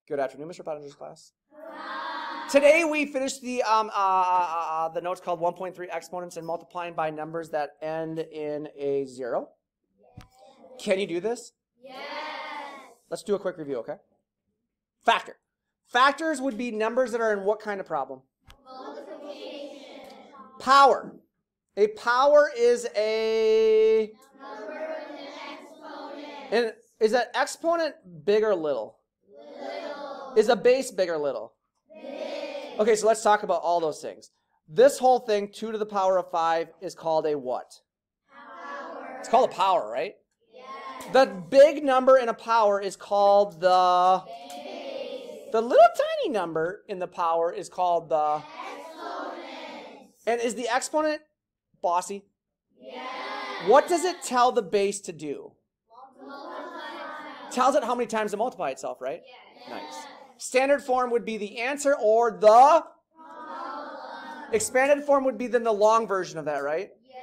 Good afternoon, Mr. Pottinger's class. Today we finished the notes called 1.3 exponents and multiplying by numbers that end in a 0. Can you do this? Yes. Let's do a quick review, okay? Factor. Factors would be numbers that are in what kind of problem? Multiplication. Power. A power is a... Number with an exponent. And is that exponent big or little? Little. Is a base big or little? Big. Okay, so let's talk about all those things. This whole thing, 2 to the power of 5, is called a what? Power. It's called a power, right? Yes. The big number in a power is called the... Base. The little tiny number in the power is called the... Exponent. And is the exponent bossy? Yes. What does it tell the base to do? Multiply. Tells it how many times to multiply itself, right? Yes. Nice. Standard form would be the answer or the... Problem. Expanded form would be then the long version of that, right? Yes.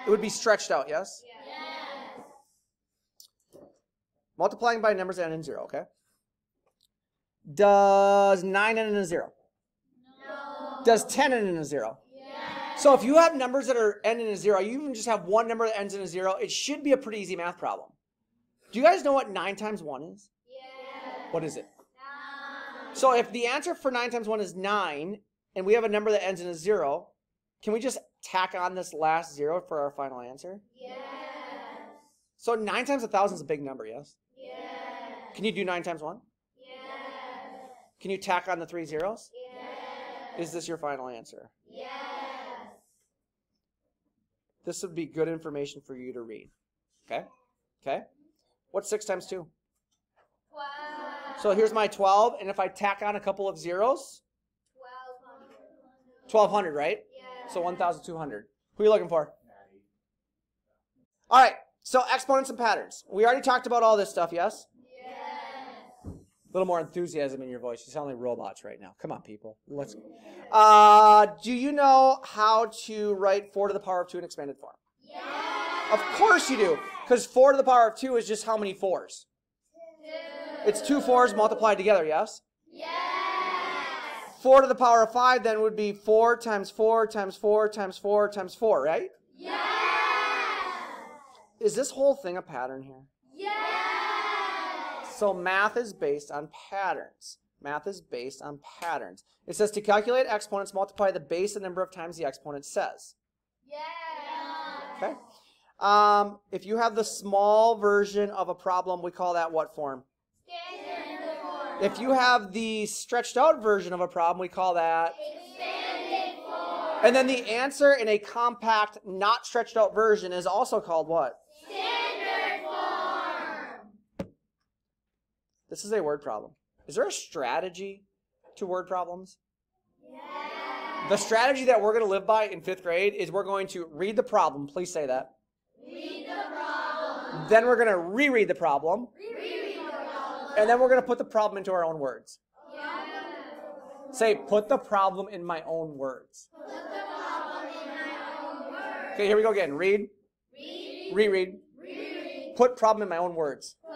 It would be stretched out, yes? Yes. Multiplying by numbers end in 0, okay? Does 9 end in a 0? No. Does 10 end in a 0? Yes. So if you have numbers that are end in a 0, you even just have one number that ends in a 0, it should be a pretty easy math problem. Do you guys know what 9 times 1 is? Yes. What is it? 9. So if the answer for 9 times 1 is 9, and we have a number that ends in a 0, can we just tack on this last 0 for our final answer? Yes. So 9 times 1,000 is a big number, yes? Yes. Can you do 9 times 1? Yes. Can you tack on the 3 zeros? Yes. Is this your final answer? Yes. This would be good information for you to read. Okay? Okay? What's 6 times 2? 12. So here's my 12, and if I tack on a couple of zeros, 1200. 1,200, right? Yes. So 1,200. Who are you looking for? All right, so exponents and patterns. We already talked about all this stuff, yes? Yes. A little more enthusiasm in your voice. You sound like robots right now. Come on, people. Let's. Do you know how to write 4 to the power of 2 in expanded form? Yes. Of course you do, because 4 to the power of 2 is just how many 4s? 2. It's 2 4s multiplied together, yes? Yes. 4 to the power of 5 then would be 4 times 4 times 4 times 4 times 4, right? Yes. Is this whole thing a pattern here? Yes. So math is based on patterns. Math is based on patterns. It says to calculate exponents, multiply the base the number of times the exponent says. Yes. Okay? If you have the small version of a problem, we call that what form? Standard form. If you have the stretched out version of a problem, we call that... Expanded form. And then the answer in a compact, not stretched out version is also called what? Standard form. This is a word problem. Is there a strategy to word problems? Yes. The strategy that we're going to live by in 5th grade is we're going to read the problem. Please say that. Read the problem. Then we're going to reread the problem. Reread the problem. And then we're going to put the problem into our own words. Yes. Say, put the problem in my own words. Put the problem in my own words. Okay, here we go again. Read. Read. Reread. Reread. Put problem in my own words. Put